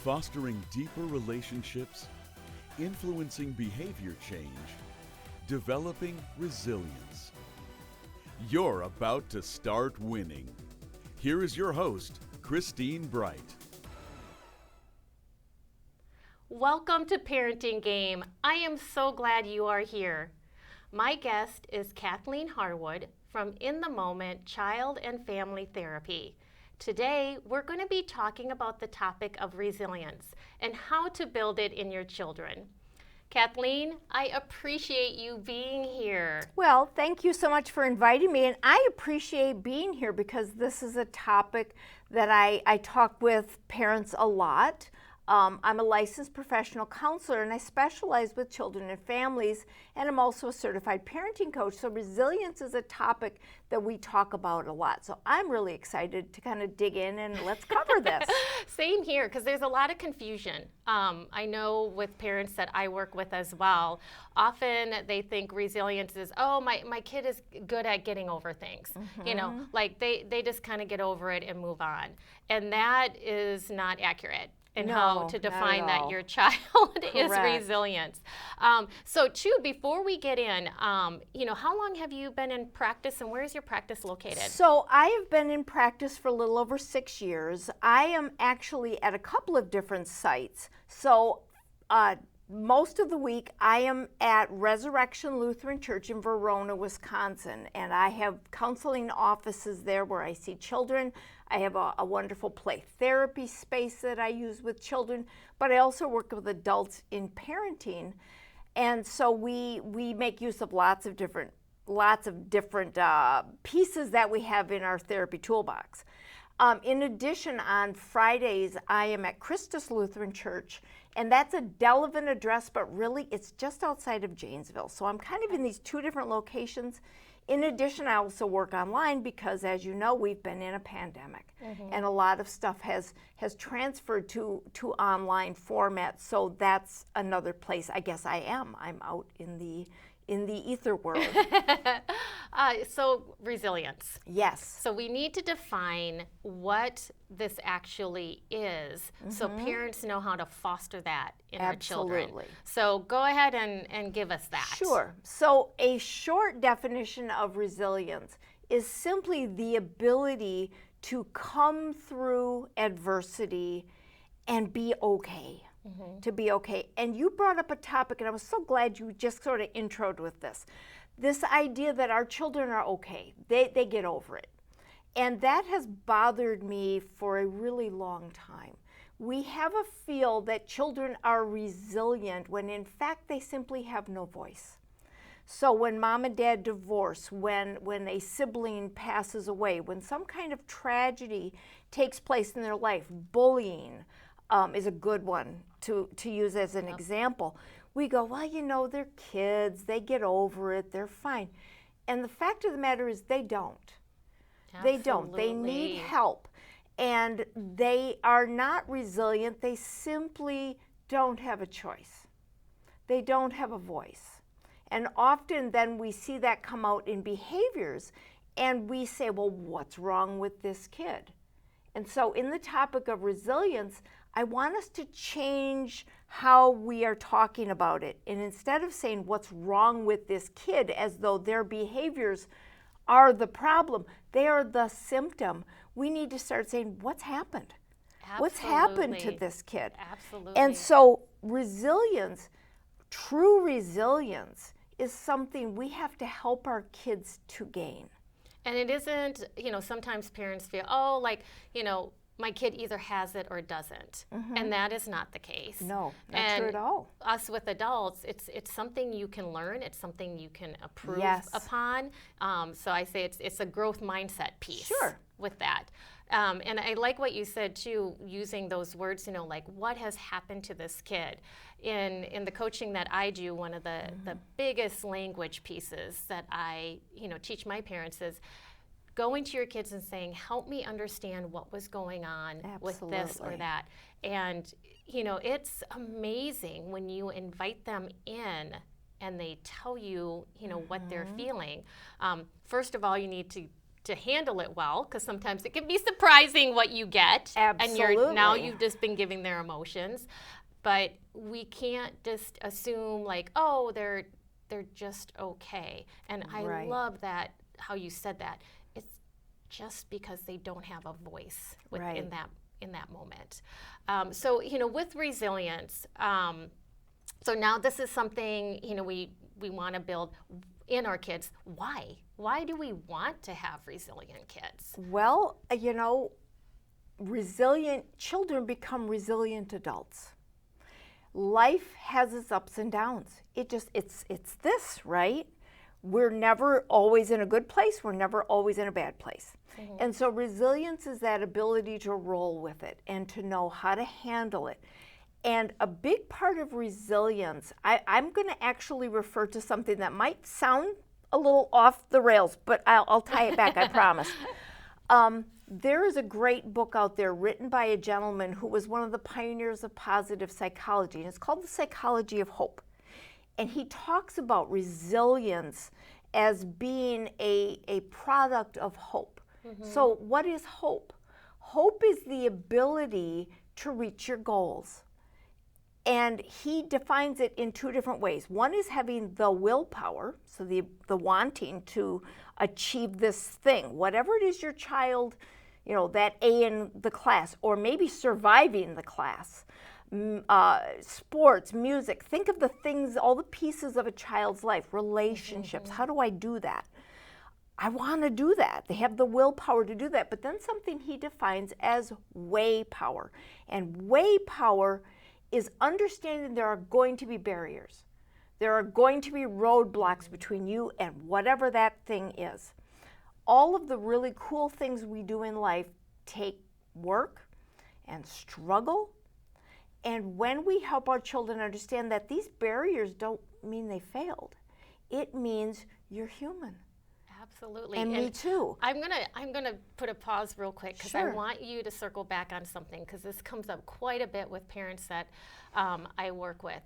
fostering deeper relationships, influencing behavior change, developing resilience. You're about to start winning. Here is your host, Christine Bright. Welcome to Parenting Game. I am so glad you are here. My guest is Kathleen Harwood from In the Moment Child and Family Therapy. Today, we're going to be talking about the topic of resilience and how to build it in your children. Kathleen, I appreciate you being here. Well, thank you so much for inviting me, and I appreciate being here because this is a topic that I talk with parents a lot. I'm a licensed professional counselor, and I specialize with children and families, and I'm also a certified parenting coach. So resilience is a topic that we talk about a lot. So I'm really excited to kind of dig in and let's cover this. Same here, because there's a lot of confusion. I know with parents that I work with as well, often they think resilience is, oh, my kid is good at getting over things. Mm-hmm. You know, like they just kind of get over it and move on. And that is not accurate. And how to define that your child is resilient. So, before we get in, how long have you been in practice and where is your practice located? So, I have been in practice for a little over 6 years. I am actually at a couple of different sites. So, most of the week, I am at Resurrection Lutheran Church in Verona, Wisconsin, and I have counseling offices there where I see children. I have a wonderful play therapy space that I use with children, but I also work with adults in parenting, and so we make use of lots of different pieces that we have in our therapy toolbox. In addition, on Fridays, I am at Christus Lutheran Church, and that's a Delavan address, but really it's just outside of Janesville. So I'm kind of in these two different locations. In addition, I also work online because, as you know, we've been in a pandemic, and a lot of stuff has transferred to online format. So that's another place I guess I'm out in the ether world. So resilience. Yes. So we need to define what this actually is so parents know how to foster that in our children. So go ahead and give us that. Sure. So a short definition of resilience is simply the ability to come through adversity and be okay. To be okay. And you brought up a topic, and I was so glad you just sort of introed with this. This idea that our children are okay. They get over it. And that has bothered me for a really long time. We have a feel that children are resilient when in fact they simply have no voice. So when mom and dad divorce, when a sibling passes away, when some kind of tragedy takes place in their life, bullying, is a good one to use as an example. We go, well, they're kids, they get over it, they're fine. And the fact of the matter is they don't. Absolutely. They don't. They need help. And they are not resilient. They simply don't have a choice. They don't have a voice. And often then we see that come out in behaviors and we say, well, what's wrong with this kid? And so in the topic of resilience, I want us to change how we are talking about it. And instead of saying what's wrong with this kid as though their behaviors are the problem, they are the symptom, we need to start saying what's happened? Absolutely. What's happened to this kid? Absolutely. And so resilience, true resilience, is something we have to help our kids to gain. And it isn't, sometimes parents feel, my kid either has it or doesn't. And that is not the case. No, not true at all. Us with adults, it's something you can learn. It's something you can improve upon. So I say it's a growth mindset piece with that. And I like what you said, too, using those words, like what has happened to this kid. In the coaching that I do, one of the biggest language pieces that I, teach my parents is going to your kids and saying, help me understand what was going on with this or that. And, it's amazing when you invite them in and they tell you, what they're feeling. First of all, you need to to handle it well, because sometimes it can be surprising what you get. Absolutely. And now you've just been giving their emotions. But we can't just assume like, oh, they're just okay. And I love that, how you said that. It's just because they don't have a voice in that moment. So, with resilience, so now this is something, we want to build in our kids. Why? Why do we want to have resilient kids? Well, resilient children become resilient adults. Life has its ups and downs. It's this, right? We're never always in a good place. We're never always in a bad place. Mm-hmm. And so resilience is that ability to roll with it and to know how to handle it. And a big part of resilience, I'm going to actually refer to something that might sound a little off the rails, but I'll tie it back, I promise. There is a great book out there written by a gentleman who was one of the pioneers of positive psychology, and it's called The Psychology of Hope. And he talks about resilience as being a product of hope. Mm-hmm. So what is hope? Hope is the ability to reach your goals. And he defines it in two different ways. One is having the willpower, so the wanting to achieve this thing, whatever it is your child, that A in the class, or maybe surviving the class, sports, music. Think of the things, all the pieces of a child's life, relationships. Mm-hmm. How do I do that? I want to do that. They have the willpower to do that. But then something he defines as way power. And way power is understanding there are going to be barriers. There are going to be roadblocks between you and whatever that thing is. All of the really cool things we do in life take work and struggle. And when we help our children understand that these barriers don't mean they failed, it means you're human. Absolutely. And me too. I'm gonna put a pause real quick because I want you to circle back on something, because this comes up quite a bit with parents that I work with.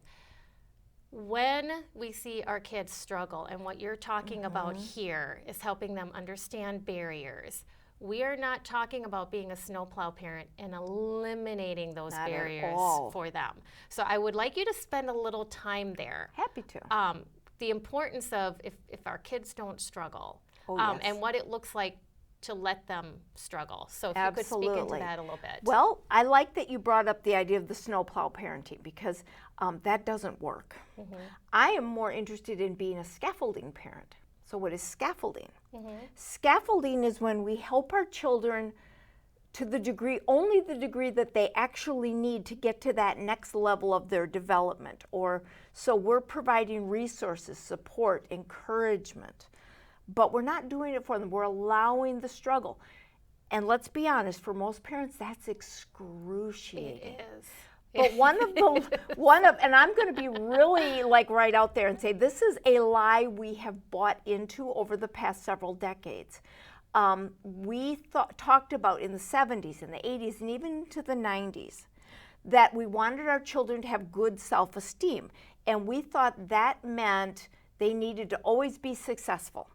When we see our kids struggle, and what you're talking mm-hmm. about here is helping them understand barriers. We are not talking about being a snowplow parent and eliminating those barriers for them. So I would like you to spend a little time there. Happy to. The importance of if our kids don't struggle, yes. and what it looks like to let them struggle. So if Absolutely. you could speak into that a little bit. Well, I like that you brought up the idea of the snowplow parenting, because that doesn't work. Mm-hmm. I am more interested in being a scaffolding parent. So what is scaffolding? Mm-hmm. Scaffolding is when we help our children to only the degree that they actually need to get to that next level of their development. So we're providing resources, support, encouragement, but we're not doing it for them. We're allowing the struggle. And let's be honest, for most parents, that's excruciating. It is. But and I'm going to be really right out there and say this is a lie we have bought into over the past several decades. We talked about in the 70s and the 80s and even into the 90s that we wanted our children to have good self-esteem. And we thought that meant they needed to always be successful.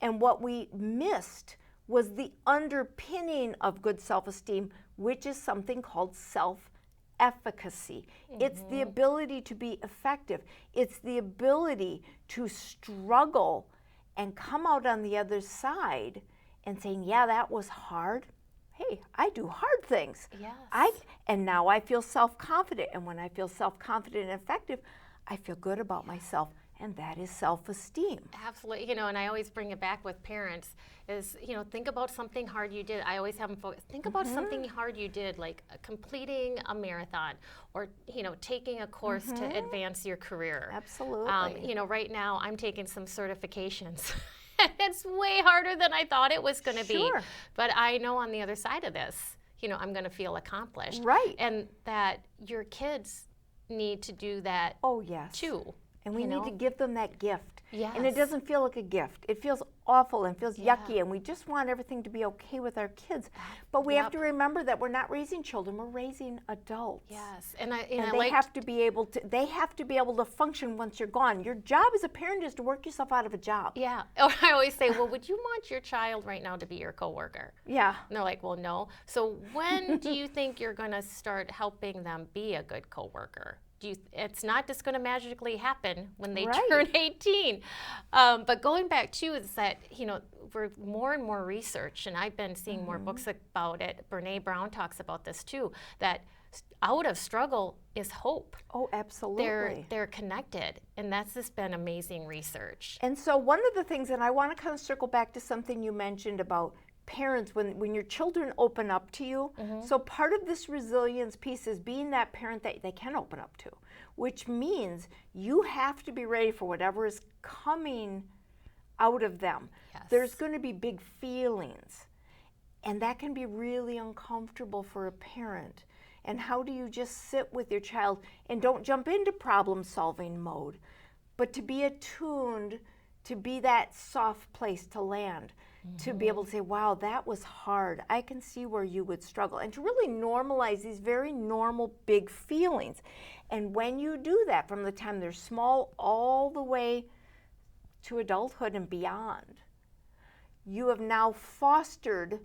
And what we missed was the underpinning of good self-esteem, which is something called self-efficacy. Mm-hmm. It's the ability to be effective. It's the ability to struggle and come out on the other side and saying, yeah, that was hard. Hey, I do hard things. Yes. And now I feel self-confident. And when I feel self-confident and effective, I feel good about myself. And that is self-esteem. Absolutely. And I always bring it back with parents is, think about something hard you did. I always have them focus. Think about mm-hmm. something hard you did, like completing a marathon or, taking a course mm-hmm. to advance your career. Absolutely. Right now I'm taking some certifications. It's way harder than I thought it was going to be. But I know on the other side of this, I'm going to feel accomplished. Right. And that your kids need to do that oh, yes. too. And we need to give them that gift. Yes. And it doesn't feel like a gift. It feels awful and feels yucky, and we just want everything to be okay with our kids. But we have to remember that we're not raising children, we're raising adults. Yes. And they have to be able to function once you're gone. Your job as a parent is to work yourself out of a job. Yeah. Or I always say, well, would you want your child right now to be your coworker? Yeah. And they're like, well, no. So when do you think you're going to start helping them be a good coworker? It's not just going to magically happen when they turn 18. But going back too is that, we're more and more research, and I've been seeing more books about it. Brene Brown talks about this too, that out of struggle is hope. Oh, absolutely. They're connected, and that's just been amazing research. And so one of the things, and I want to kind of circle back to something you mentioned about parents, when your children open up to you. So part of this resilience piece is being that parent that they can open up to, which means you have to be ready for whatever is coming out of them. Yes. There's going to be big feelings, and that can be really uncomfortable for a parent. And how do you just sit with your child and don't jump into problem solving mode, but to be attuned, to be that soft place to land, to be able to say, wow, that was hard. I can see where you would struggle. And to really normalize these very normal big feelings. And when you do that from the time they're small all the way to adulthood and beyond, you have now fostered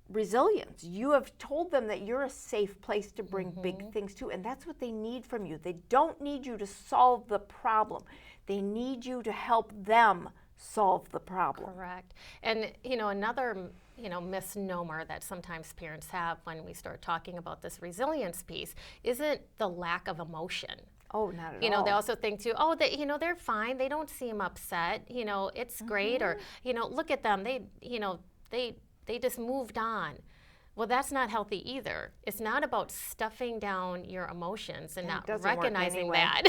resilience. You have told them that you're a safe place to bring big things to, and that's what they need from you. They don't need you to solve the problem. They need you to help them solve the problem. Correct. And another misnomer that sometimes parents have when we start talking about this resilience piece isn't the lack of emotion. Oh, not at all. They also think too, oh, they're fine. They don't seem upset. It's great. Or look at them. They just moved on. Well, that's not healthy either. It's not about stuffing down your emotions and not recognizing that.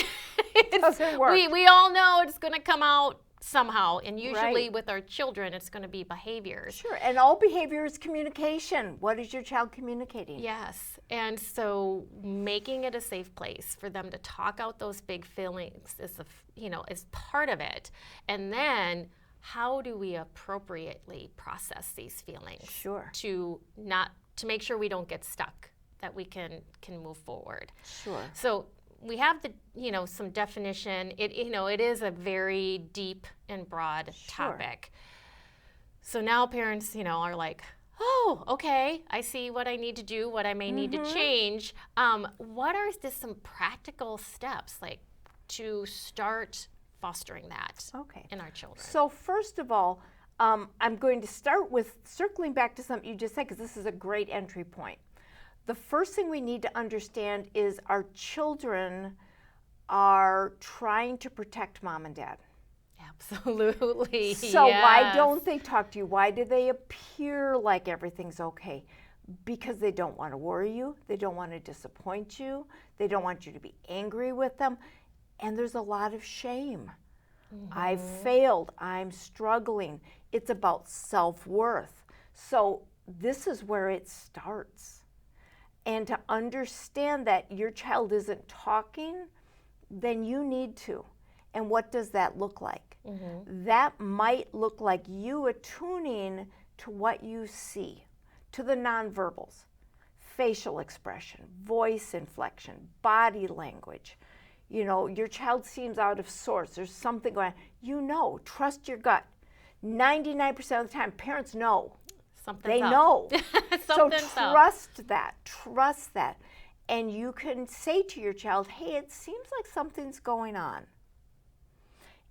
It doesn't work. We all know it's going to come out somehow, and usually with our children, it's going to be behaviors. Sure, and all behavior is communication. What is your child communicating? Yes, and so making it a safe place for them to talk out those big feelings is part of it, and then how do we appropriately process these feelings? Sure. To make sure we don't get stuck, that we can move forward. Sure. So we have some definition. It is a very deep and broad topic. So now parents, are like, oh, okay, I see what I need to do, what I may need to change. What are just some practical steps to start fostering that in our children? So first of all, I'm going to start with circling back to something you just said, because this is a great entry point. The first thing we need to understand is our children are trying to protect mom and dad. Absolutely. So why don't they talk to you? Why do they appear like everything's okay? Because they don't want to worry you. They don't want to disappoint you. They don't want you to be angry with them. And there's a lot of shame. I've failed. I'm struggling. It's about self-worth. So this is where it starts. And to understand that your child isn't talking, then you need to. And what does that look like? That might look like you attuning to what you see, to the nonverbals, facial expression, voice inflection, body language. Your child seems out of sorts. There's something going on. Trust your gut. 99% of the time, parents know. Something's they up. know. So trust that. And you can say to your child, hey, it seems like something's going on.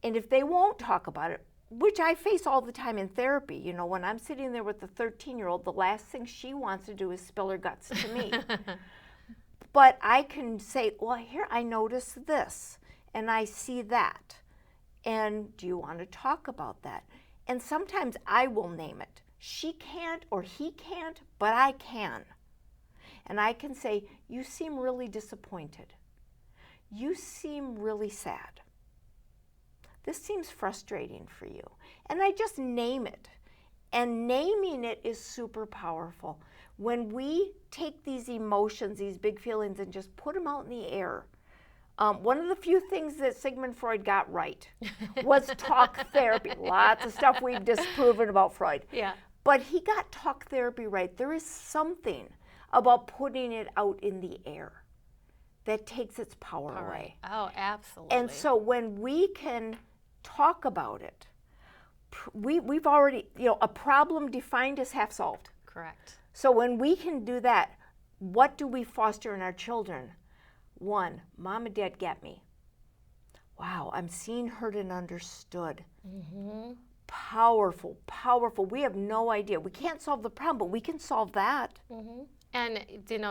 And if they won't talk about it, which I face all the time in therapy, when I'm sitting there with the 13-year-old, the last thing she wants to do is spill her guts to me. But I can say, well, here, I noticed this, and I see that. And do you want to talk about that? And sometimes I will name it. She can't or he can't, but I can. And I can say, you seem really disappointed. You seem really sad. This seems frustrating for you. And I just name it. And naming it is super powerful. When we take these emotions, these big feelings, and just put them out in the air, One of the few things that Sigmund Freud got right was talk therapy. Lots of stuff we've disproven about Freud. Yeah. But he got talk therapy right. There is something about putting it out in the air that takes its power away. Oh, absolutely. And so when we can talk about it, we've already, a problem defined is half solved. Correct. So when we can do that, what do we foster in our children? One, Mom and Dad get me. Wow, I'm seen, heard, and understood. Mm-hmm. Powerful, powerful. We have no idea. We can't solve the problem, but we can solve that. Mm-hmm. And,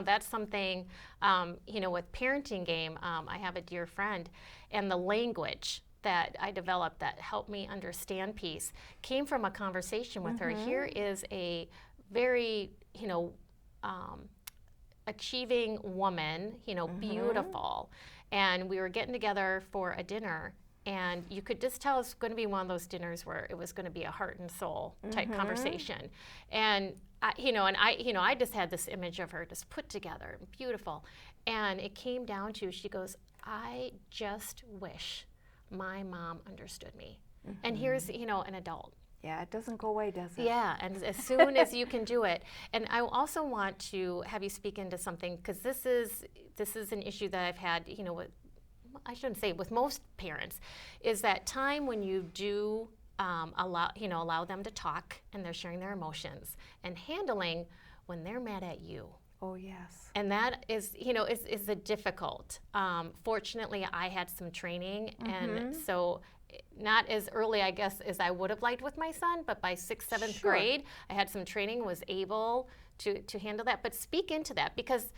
that's something, with Parenting Game, I have a dear friend, and the language that I developed that helped me understand peace came from a conversation with her. Here is a very, achieving woman, beautiful. And we were getting together for a dinner, and you could just tell it's going to be one of those dinners where it was going to be a heart and soul type conversation. And I just had this image of her just put together, beautiful. And it came down to, she goes, I just wish my mom understood me. And here's, an adult. Yeah, it doesn't go away, does it? Yeah, and as soon as you can do it. And I also want to have you speak into something, because this is an issue that I've had, I shouldn't say with most parents, is that time when you do allow them to talk and they're sharing their emotions, and handling when they're mad at you. Oh, yes. And that is, is a difficult. Fortunately, I had some training, and so not as early, I guess, as I would have liked with my son, but by 6th, 7th grade, I had some training, was able to handle that. But speak into that, because,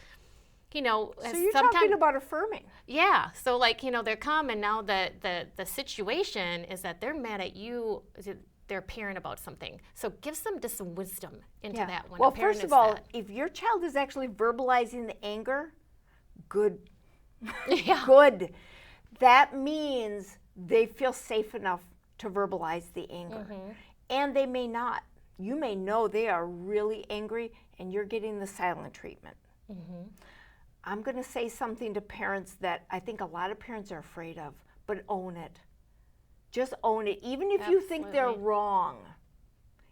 so you're talking about affirming. Yeah. So, they're come, and now the situation is that they're mad at you, their parent, about something. So give some just some wisdom into that when a parent first of all, that. If your child is actually verbalizing the anger, good. Yeah. Good. That means they feel safe enough to verbalize the anger. And they may not. You may know they are really angry, and you're getting the silent treatment. I'm going to say something to parents that I think a lot of parents are afraid of, but own it. Just own it. Even if you think they're wrong,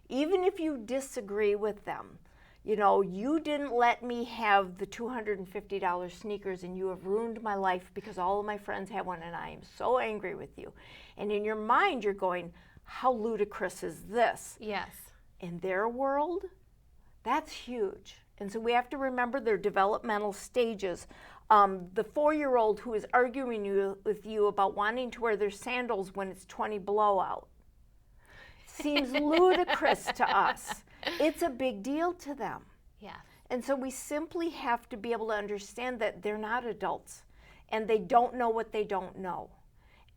even if you disagree with them, you didn't let me have the $250 sneakers, and you have ruined my life because all of my friends have one, and I am so angry with you. And in your mind, you're going, how ludicrous is this? Yes. In their world, that's huge. And so we have to remember their developmental stages. The 4-year-old who is arguing with you about wanting to wear their sandals when it's 20 below out seems ludicrous to us. It's a big deal to them. Yeah. And so we simply have to be able to understand that they're not adults, and they don't know what they don't know.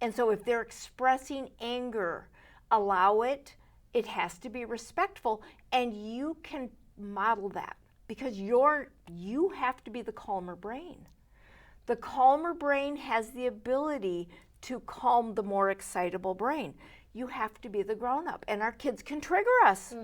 And so if they're expressing anger, allow it. It has to be respectful, and you can model that, because you have to be the calmer brain. The calmer brain has the ability to calm the more excitable brain. You have to be the grown-up, and our kids can trigger us.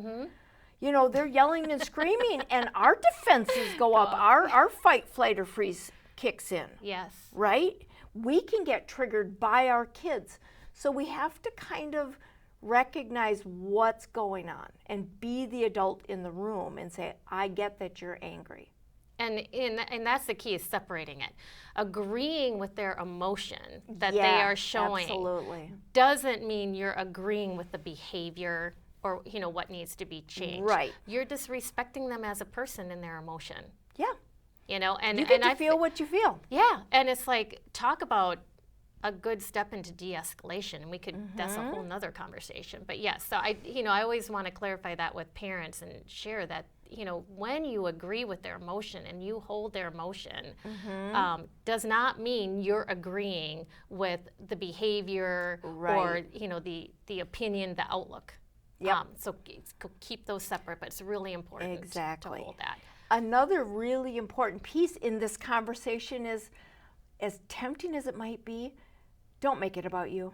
They're yelling and screaming, and our defenses go up. Our fight, flight, or freeze kicks in. Yes. Right? We can get triggered by our kids. So we have to kind of recognize what's going on and be the adult in the room and say, I get that you're angry. And that's the key, is separating it. Agreeing with their emotion that they are showing absolutely. Doesn't mean you're agreeing with the behavior or what needs to be changed. Right. You're just respecting them as a person and their emotion. Yeah. And you get to feel what you feel. Yeah, and it's like, talk about a good step into de-escalation. We could, that's a whole nother conversation. But yes, so I always want to clarify that with parents and share that, when you agree with their emotion and you hold their emotion, does not mean you're agreeing with the behavior or, the opinion, the outlook. Yep. So keep those separate, but it's really important to hold that. Another really important piece in this conversation is, as tempting as it might be, don't make it about you.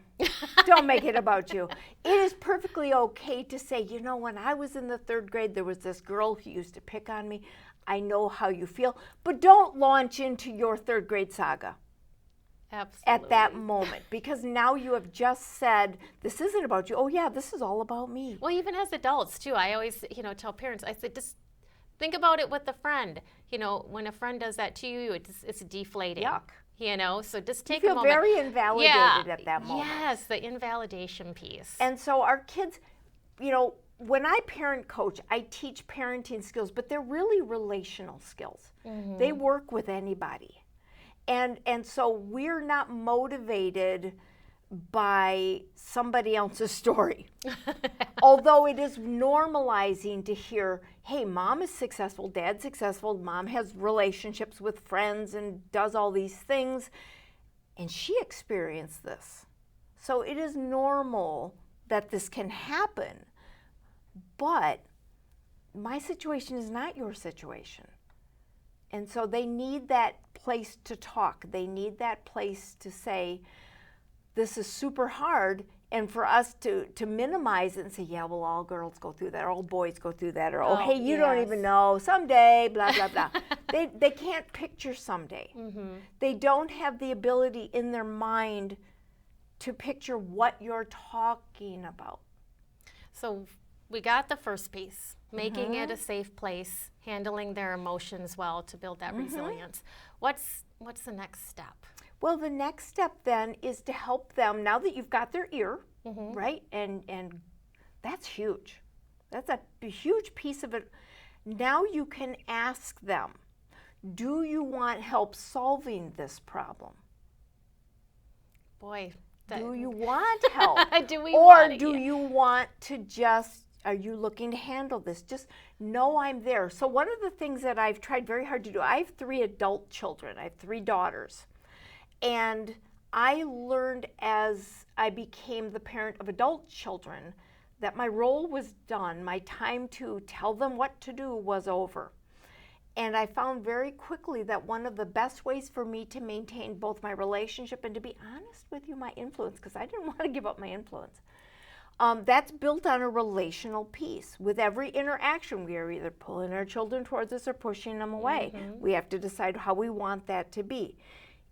Don't make it about you. It is perfectly okay to say, when I was in the 3rd grade, there was this girl who used to pick on me. I know how you feel. But don't launch into your 3rd grade saga. at that moment, because now you have just said, this isn't about you. Oh yeah, this is all about me. Well, even as adults too, I always, tell parents, I say, just think about it with a friend. When a friend does that to you, it's deflating. Yuck. So just take you a feel moment. very invalidated at that moment. Yes, the invalidation piece. And so our kids, when I parent coach, I teach parenting skills, but they're really relational skills. Mm-hmm. They work with anybody. And so we're not motivated by somebody else's story. Although it is normalizing to hear, hey, mom is successful, dad's successful, mom has relationships with friends and does all these things, and she experienced this. So it is normal that this can happen, but my situation is not your situation. And so they need that place to talk. They need that place to say, this is super hard, and for us to minimize it and say, yeah, well, all girls go through that, or all boys go through that, or, oh hey, you don't even know, someday, blah, blah, blah. They can't picture someday. Mm-hmm. They don't have the ability in their mind to picture what you're talking about. So we got the first piece, making it a safe place, handling their emotions well to build that resilience. What's the next step? Well, the next step then is to help them, now that you've got their ear, right? And that's huge. That's a huge piece of it. Now you can ask them, do you want help solving this problem? Boy. Do you want help? Do you want to just, are you looking to handle this? Just know I'm there. So one of the things that I've tried very hard to do, I have 3 adult children. I have 3 daughters. And I learned as I became the parent of adult children that my role was done. My time to tell them what to do was over. And I found very quickly that one of the best ways for me to maintain both my relationship and, to be honest with you, my influence, because I didn't want to give up my influence, that's built on a relational piece. With every interaction, we are either pulling our children towards us or pushing them away. We have to decide how we want that to be.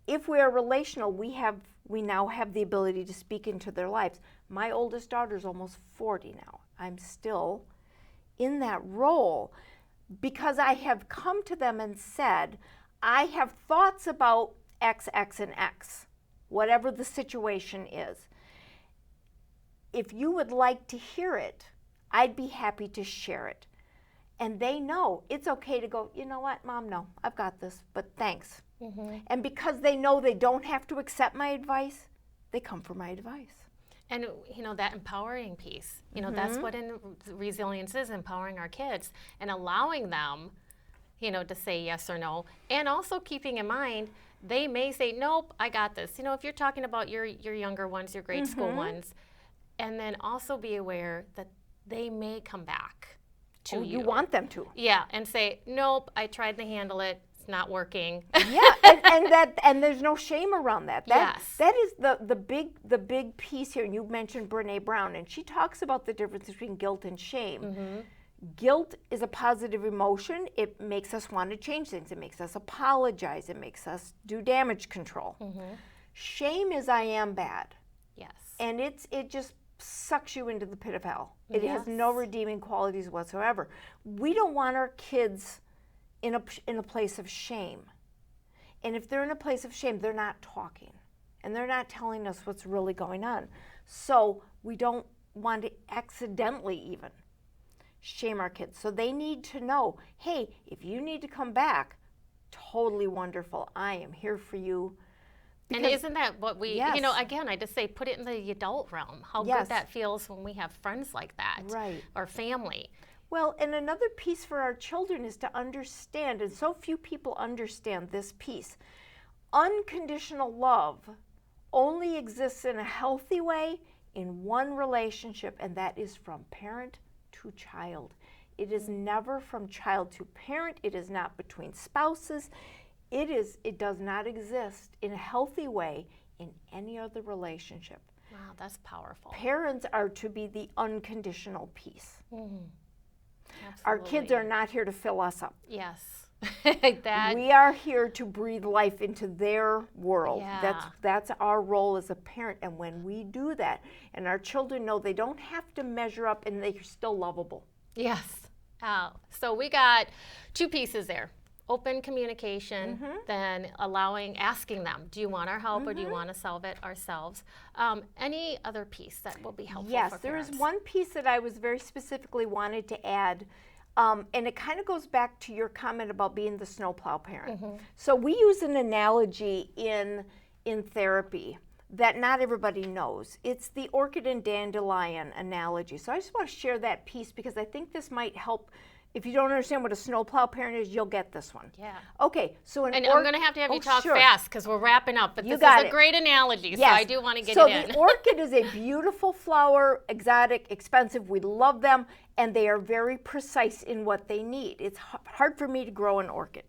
If we are relational, we now have the ability to speak into their lives. My oldest daughter is almost 40 now. I'm still in that role because I have come to them and said, I have thoughts about X, X, and X, whatever the situation is. If you would like to hear it, I'd be happy to share it. And they know it's okay to go, you know what, Mom, no, I've got this, but thanks. And because they know they don't have to accept my advice, they come for my advice. And, that empowering piece, that's what resilience is, empowering our kids and allowing them, to say yes or no. And also keeping in mind, they may say, nope, I got this. If you're talking about your younger ones, your grade school ones, and then also be aware that they may come back to you. You want them to. Yeah, and say, nope, I tried to handle it. Not working. and there's no shame around that. That is the big piece here. And you mentioned Brené Brown, and she talks about the difference between guilt and shame. Guilt is a positive emotion. It makes us want to change things. It makes us apologize. It makes us do damage control. Shame is I am bad. Yes. And it just sucks you into the pit of hell. It has no redeeming qualities whatsoever. We don't want our kids in a place of shame. And if they're in a place of shame, they're not talking. And they're not telling us what's really going on. So we don't want to accidentally even shame our kids. So they need to know, hey, if you need to come back, totally wonderful. I am here for you. And isn't that what we, again, I just say put it in the adult realm. How good that feels when we have friends like that. Right. Or family. Well, and another piece for our children is to understand, and so few people understand this piece, unconditional love only exists in a healthy way in one relationship, and that is from parent to child. It is never from child to parent. It is not between spouses. It does not exist in a healthy way in any other relationship. Wow, that's powerful. Parents are to be the unconditional piece. Absolutely. Our kids are not here to fill us up. Yes. We are here to breathe life into their world. Yeah. That's our role as a parent. And when we do that, and our children know they don't have to measure up and they're still lovable. Yes. So we got two pieces there. Open communication, then asking them, do you want our help or do you want to solve it ourselves? Any other piece that will be helpful for parents? Yes, there is one piece that I was very specifically wanted to add, and it kind of goes back to your comment about being the snowplow parent. So we use an analogy in therapy that not everybody knows. It's the orchid and dandelion analogy. So I just want to share that piece because I think this might help. If you don't understand what a snowplow parent is, you'll get this one. Yeah. Okay, so and I'm going to have you talk fast because we're wrapping up, but this is a great analogy, so I do want to get it in. So the orchid is a beautiful flower, exotic, expensive. We love them, and they are very precise in what they need. It's hard for me to grow an orchid.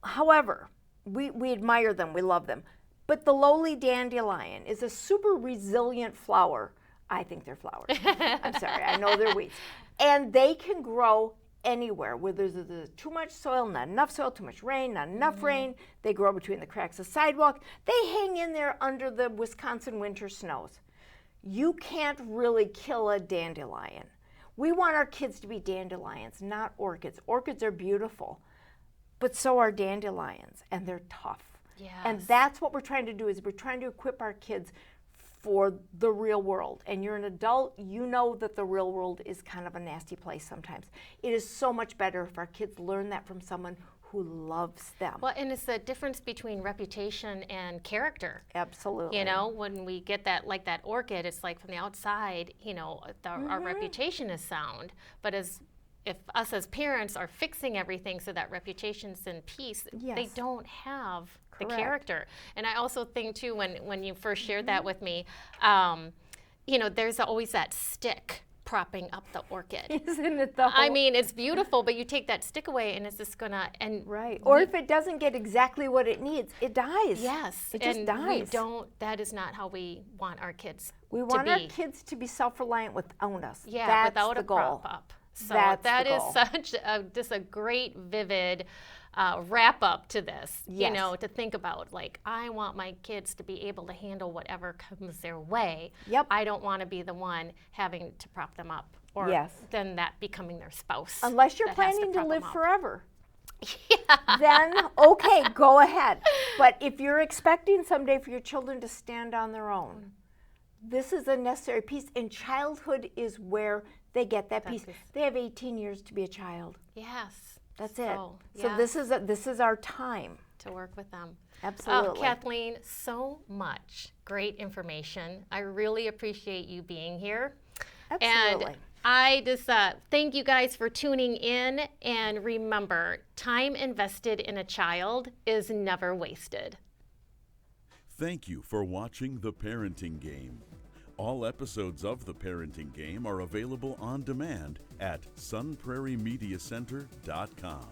However, we admire them, we love them. But the lowly dandelion is a super resilient flower. I think they're flowers. I'm sorry, I know they're weeds. And they can grow anywhere, where there's too much soil, not enough soil, too much rain, not enough rain. They grow between the cracks of sidewalk. They hang in there under the Wisconsin winter snows. You can't really kill a dandelion. We want our kids to be dandelions, not orchids. Orchids are beautiful, but so are dandelions, and they're tough. Yes. And that's what we're trying to do, is we're trying to equip our kids for the real world. And you're an adult, you know that the real world is kind of a nasty place sometimes. It is so much better if our kids learn that from someone who loves them. Well, and it's the difference between reputation and character. Absolutely. You know, when we get that, like that orchid, it's like from the outside, you know, our reputation is sound, but if us as parents are fixing everything so that reputation's in peace, they don't have the character. And I also think too, when you first shared that with me, you know, there's always that stick propping up the orchid. Isn't it though? I mean, it's beautiful, but you take that stick away and it's just gonna, or if it doesn't get exactly what it needs, it dies. Yes. It just dies. That is not how we want our kids to be. We want our kids to be self-reliant without us. Yeah, that's without the a goal. prop up. So that is just a great, vivid wrap up to this. Yes. You know, to think about, like, I want my kids to be able to handle whatever comes their way. Yep. I don't want to be the one having to prop them up, or then that becoming their spouse. Unless you're planning to live forever. Yeah. Then, okay, go ahead. But if you're expecting someday for your children to stand on their own, this is a necessary piece, and childhood is where they get that piece. They have 18 years to be a child. Yes. That's it. So this is our time to work with them. Absolutely. Kathleen, so much great information. I really appreciate you being here. Absolutely. And I just thank you guys for tuning in. And remember, time invested in a child is never wasted. Thank you for watching The Parenting Game. All episodes of The Parenting Game are available on demand at sunprairiemediacenter.com.